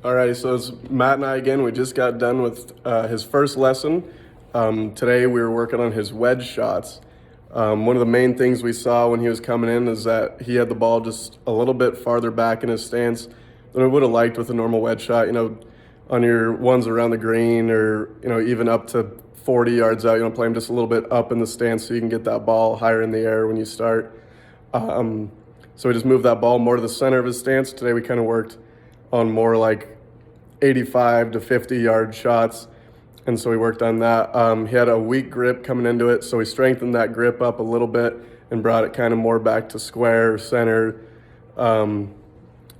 Alrighty, so it's Matt and I again. We just got done with his first lesson. Today we were working on his wedge shots. One of the main things we saw when he was coming in is that he had the ball just a little bit farther back in his stance than we would have liked with a normal wedge shot. You know, on your ones around the green or, even up to 40 yards out, play him just a little bit up in the stance so you can get that ball higher in the air when you start. So we just moved that ball more to the center of his stance. Today we kind of worked on more like 85 to 50 yard shots. And so we worked on that. He had a weak grip coming into it, so we strengthened that grip up a little bit and brought it kind of more back to square, center, or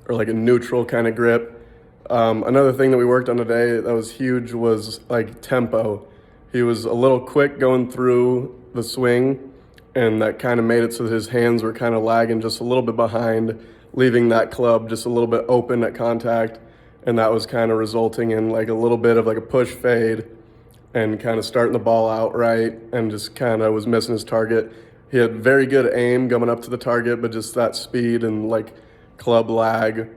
like a neutral kind of grip. Another thing that we worked on today that was huge was like tempo. He was a little quick going through the swing, and that kind of made it so that his hands were kind of lagging just a little bit behind, leaving that club just a little bit open at contact. And that was kind of resulting in like a little bit of like a push fade and kind of starting the ball out right, and just kind of was missing his target. He had very good aim coming up to the target, but just that speed and like club lag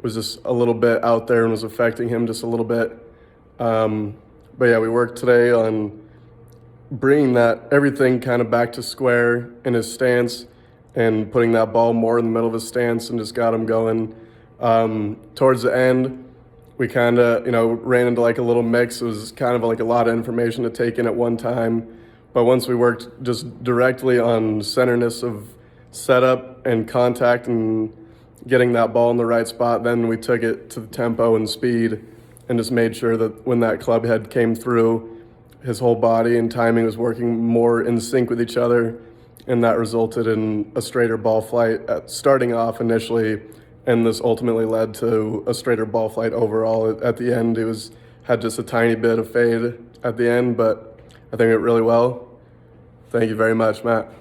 was just a little bit out there and was affecting him just a little bit. But yeah, we worked today on bringing that everything kind of back to square in his stance and putting that ball more in the middle of his stance and just got him going. Towards the end, we kind of, ran into like a little mix. It was kind of like a lot of information to take in at one time. But once we worked just directly on centerness of setup and contact and getting that ball in the right spot, then we took it to the tempo and speed and just made sure that when that club head came through, his whole body and timing was working more in sync with each other. And that resulted in a straighter ball flight starting off initially. And this ultimately led to a straighter ball flight overall. At the end, had just a tiny bit of fade at the end, but I think it went really well. Thank you very much, Matt.